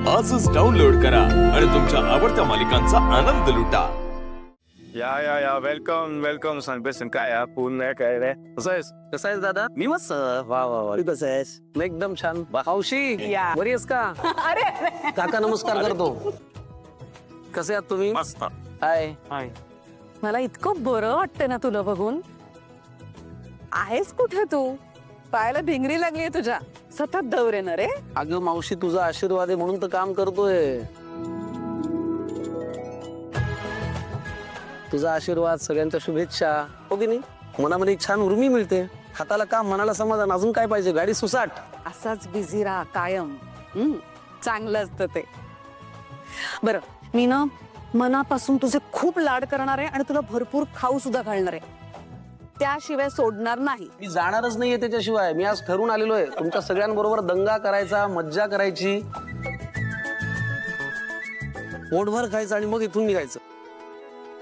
आजच डाउनलोड करा आणि तुमच्या आवडत्या मालिकांचा आनंद लुटा. या वेलकम वेलकम सांगते काय हा फोन नाही काय रे कसा आहेस दादा? मी मस्त वा वा वा तू कसा आहेस? मी एकदम छान. हौशी बरी आहेस का? अरे काका नमस्कार करतो. कसे आहात तुम्ही? मस्त हाय. मला इतकं बरं वाटतं ना तुला बघून. आहेस कुठे तू? पायाला भिंगरी लागलीये तुझ्या. सतत दौरे ना रे. अगं मावशी तुझा आशीर्वाद आहे म्हणून तर काम करतोय. तुझा आशीर्वाद, सगळ्यांच्या शुभेच्छा, हो की नाही? मनामध्ये एक छान उर्मी मिळते. हाताला काम, मनाला समाधान, अजून काय पाहिजे? गाडी सुसाट. असाच बिझी राहा कायम. चांगलं असतं ते. बरं मी ना मनापासून तुझे खूप लाड करणार आहे आणि तुला भरपूर खाऊ सुद्धा घालणार आहे. त्याशिवाय सोडणार नाही. मी जाणारच नाहीये त्याच्याशिवाय. मी आज ठरून आलेलो आहे तुमच्या सगळ्यांबरोबर दंगा करायचा, मज्जा करायची, पोटभर खायचं आणि मग इथून निघायचं.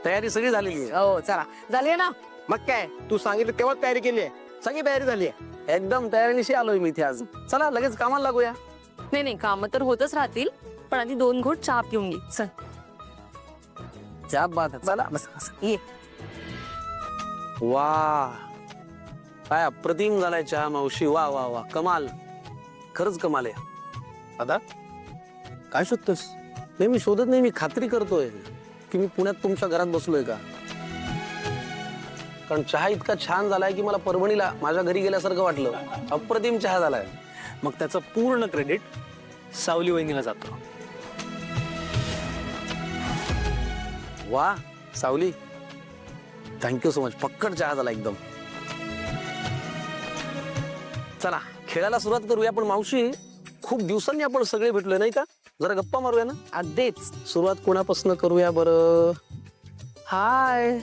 तयारी सगळी झालेली आहे. हो चला झाली ना. मग काय, तू सांगितलं तेव्हा तयारी केली आहे. सगळी तयारी झाली आहे. एकदम तयारीनिशी आलोय मी इथे आज. चला लगेच कामाला लागूया. नाही नाही काम तर होतच राहतील पण आधी 2 घोट चहा पिऊन घे. चल क्या बात आहे. चला बस बस ये. वा काय अप्रतिम झालाय चहा मावशी. वा वा वा कमाल, खरंच कमाल आहे. आता काय शोधतोस? नाही मी शोधत नाही, मी खात्री करतोय की मी पुण्यात तुमच्या घरात बसलोय का. कारण चहा इतका छान झालाय की मला परभणीला माझ्या घरी गेल्यासारखं वाटलं. अप्रतिम चहा झालाय. मग त्याचं पूर्ण क्रेडिट सावली वहिनीला जातो. वा सावली, थँक्यू सो मच. पक्कड चहा झाला एकदम. चला खेळायला सुरुवात करूया. पण मावशी खूप दिवसांनी आपण सगळे भेटलोय नाही का? जरा गप्पा मारूया ना. अगदीच. सुरुवात कोणापासून करूया बरं? हाय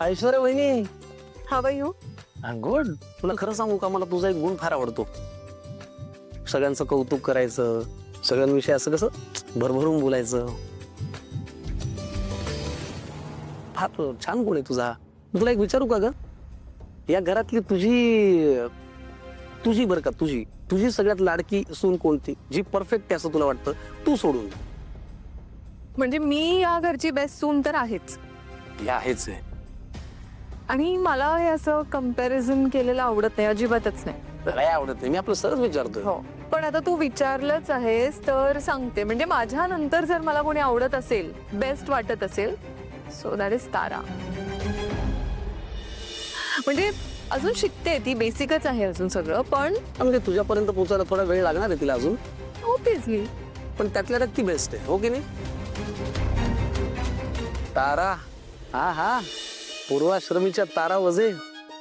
ऐश्वर्या वहिनी. हा बाई हो. गुड. तुला खरं सांगू का, मला तुझा एक गुण फार आवडतो. सगळ्यांचं कौतुक करायचं, सगळ्यांविषयी असं कसं भरभरून बोलायचं. फार छान गुण आहे तुझा. तुला एक विचारू का ग? या घरातली तुझी बरं का, तुझी सगळ्यात लाडकी सून कोणती, जी परफेक्ट आहे असं तुला वाटतं, तू सोडून? म्हणजे मी या घरची बेस्ट सून तर आहेच. हे आहेच आहे. आणि मला हे असं कम्पॅरिझन केलेलं आवडत नाही, अजिबातच नाही. काय आवडत नाही? मी आपलं सहज विचारतोय. हो पण आता तू विचारलंच आहेस तर सांगते. म्हणजे माझ्या नंतर जर मला कोणी आवडत असेल, बेस्ट वाटत असेल, सो दॅट इज तारा. म्हणजे अजून शिकते ती, बेसिकच आहे अजून सगळं. पण म्हणजे तुझ्यापर्यंत पोहोचायला थोडा वेळ लागणार आहे तिला अजून. ऑब्विसली. पण त्यातल्या त्यात ती बेस्ट आहे, हो की नाही? तारा, हा हा पूर्वाश्रमीच्या तारा वजे.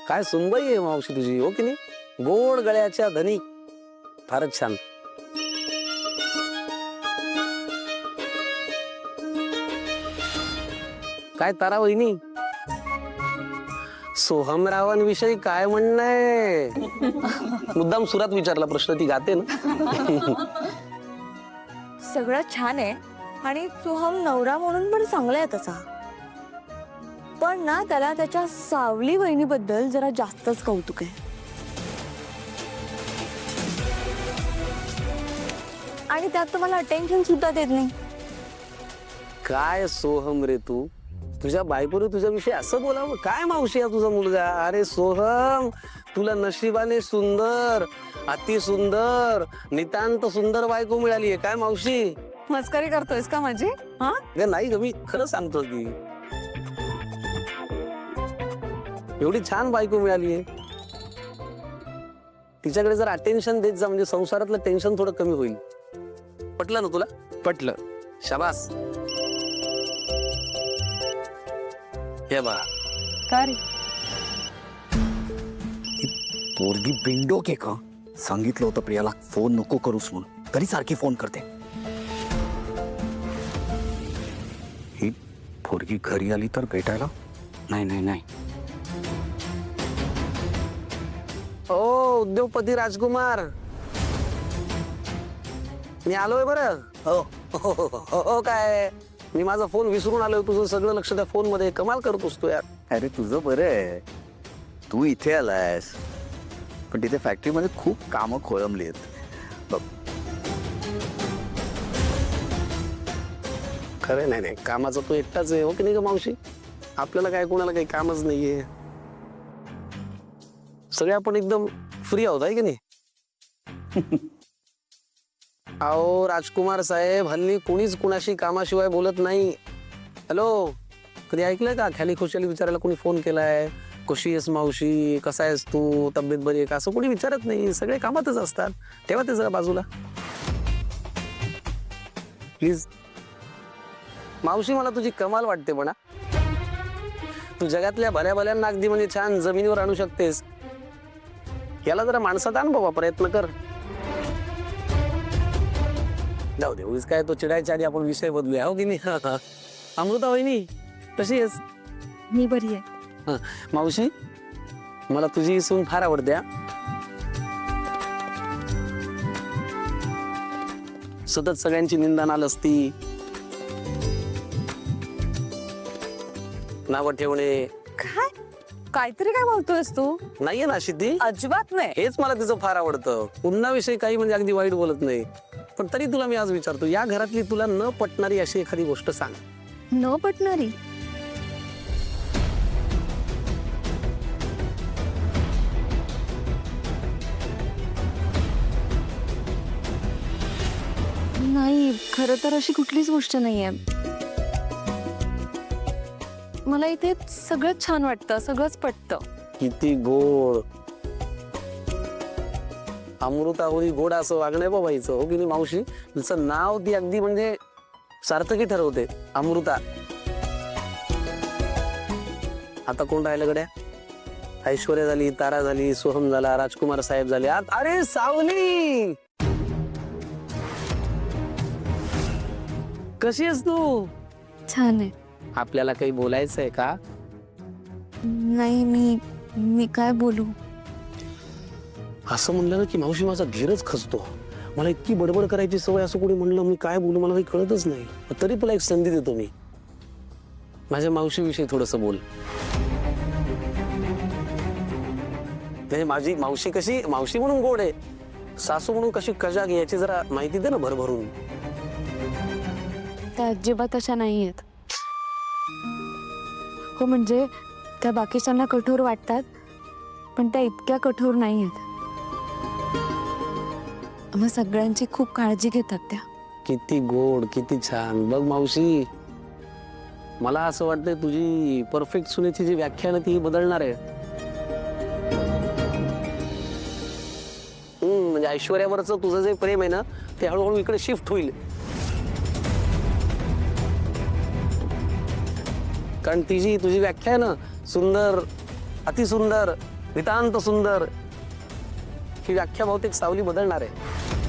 काय सुनबाई आहे मावशी तुझी, हो की नाही? गोड गळ्याच्या धनिक, फारच छान. काय तारा वहिनी, सोहमरावांविषयी काय म्हणणं आहे? मुद्दाम सुरात विचारला प्रश्न, ती गाते ना. सगळं छान आहे आणि सोहम नवरा म्हणून पण चांगला आहे तसा. पण ना त्याला त्याच्या सावली वहिनीबद्दल जरा जास्तच कौतुक आहे. आणि त्यात तुम्हाला अटेन्शन सुद्धा देत नाही. काय सोहम रे तू, तुझ्या बायकोने तुझ्याविषयी असं बोलावं? काय मावशी आहे तुझा मुलगा. अरे सोहम, तुला नशिबाने सुंदर, अति सुंदर, नितांत सुंदर बायको मिळाली आहे. काय मावशी मस्करी करतोयस का माझी? हा नाही ग, मी खरं सांगतो की एवढी छान बायको मिळाली आहे. तिच्याकडे जर अटेन्शन देत जा, म्हणजे संसारातलं टेन्शन थोडं कमी होईल. पटलं ना तुला? पटलं. शाबास. हे बा काय रे? पोरगी बिंडोक आहे का? सांगितलं होतं प्रियाला फोन नको करूस म्हणून, तरी सारखी फोन करते. ही पोरगी घरी आली तर भेटायला? नाही नाही नाही. ओ उद्योगपती राजकुमार, मी आलोय बरं. हो हो हो हो. काय मी माझा फोन विसरून आलोय. तुझं सगळं लक्ष त्या फोन मध्ये. कमाल करतोस तू यार. अरे तुझं बरं आहे, तू इथे आलायस, पण तिथे फॅक्टरीमध्ये खूप कामं खोळंबली आहेत. बघ खरं नाही नाही, कामाचा तो एकटाच आहे हो की नाही ग मावशी? आपल्याला काय कोणाला काही कामच नाहीये. सगळे आपण एकदम फ्री आहोत आहे की नाही? अहो राजकुमार साहेब, हल्ली कोणीच कुणाशी कामाशिवाय बोलत नाही. हॅलो, कधी ऐकलंय का खाली खुशाली विचारायला कोणी फोन केलाय? कशी आहेस मावशी, कसा आहेस तू, तब्येत बरी आहे का, असं कोणी विचारत नाही. सगळे कामातच असतात. ठेवा ते जरा बाजूला प्लीज. मावशी, मला तुझी कमाल वाटते म्हणा. तू जगातल्या भल्या भल्यांना अगदी म्हणजे छान जमिनीवर आणू शकतेस. याला जरा माणसात आण बाबा, प्रयत्न कर. जाऊ दे, उगीच काय तो चिडायच्या आधी आपण विषय बदलूया हो की नाही? अमृता वहिनी कशी आहेस? मी बरी आहे. मावशी, मला तुझी सून फार आवडते. सतत सगळ्यांची निंदा नाल असती, नावं ठेवणे. काय काहीतरी काय बोलतोयस तू? नाहीये ना सिद्धी? अजिबात नाही. हेच मला तिचं फार आवडतं. पुन्हा विषयी काही म्हणजे अगदी वाईट बोलत नाही. पण तरी तुला मी आज विचारतो, या घरातली तुला न पटणारी अशी एखादी गोष्ट सांग. न पटणारी? नाही, खरं तर अशी कुठलीच गोष्ट नाहीये. मला इथे सगळंच छान वाटतं, सगळंच पटतं. किती गोड. अमृता होई गोड असं वागणं बाबा हिचं हो की नाही मावशी? तिचं नाव ती अगदी म्हणजे सार्थकी ठरवते, अमृता. आता कोण राहिलं गड्या? ऐश्वर्या झाली, तारा झाली, सोहम झाला, राजकुमार साहेब झाले. अरे सावली, कशी आहेस तू? छान आहे. आपल्याला काही बोलायचं आहे का? नाही, मी काय बोलू? असं म्हणलं ना की मावशी माझा धीरच खचतो. मला इतकी बडबड करायची सवय, असं कोणी म्हणलं मी काय बोलू मला काही कळतच नाही. तरी तुला एक संधी देतो मी. माझ्या मावशीविषयी थोडस बोल. म्हणजे माझी मावशी कशी, मावशी म्हणून गोड आहे, सासू म्हणून कशी कजाग आहे याची जरा माहिती दे ना भरभरून. त्या अजिबात अशा नाही आहेत. हो, म्हणजे त्या बाकीच्यांना कठोर वाटतात, पण त्या इतक्या कठोर नाही आहेत. मग सगळ्यांची खूप काळजी घेतात त्या. किती गोड, किती छान. बघ मावशी, मला असं वाटतंय तुझी परफेक्ट सुनेची जी व्याख्या ना ती बदलणार आहे. म्हणजे ऐश्वर्यावरचं तुझं जे प्रेम आहे ना ते हळूहळू इकडे शिफ्ट होईल. कारण तुझी व्याख्या आहे ना, सुंदर, अतिसुंदर, नितांत सुंदर, ही व्याख्या बहुतेक सावली बदलणार आहे.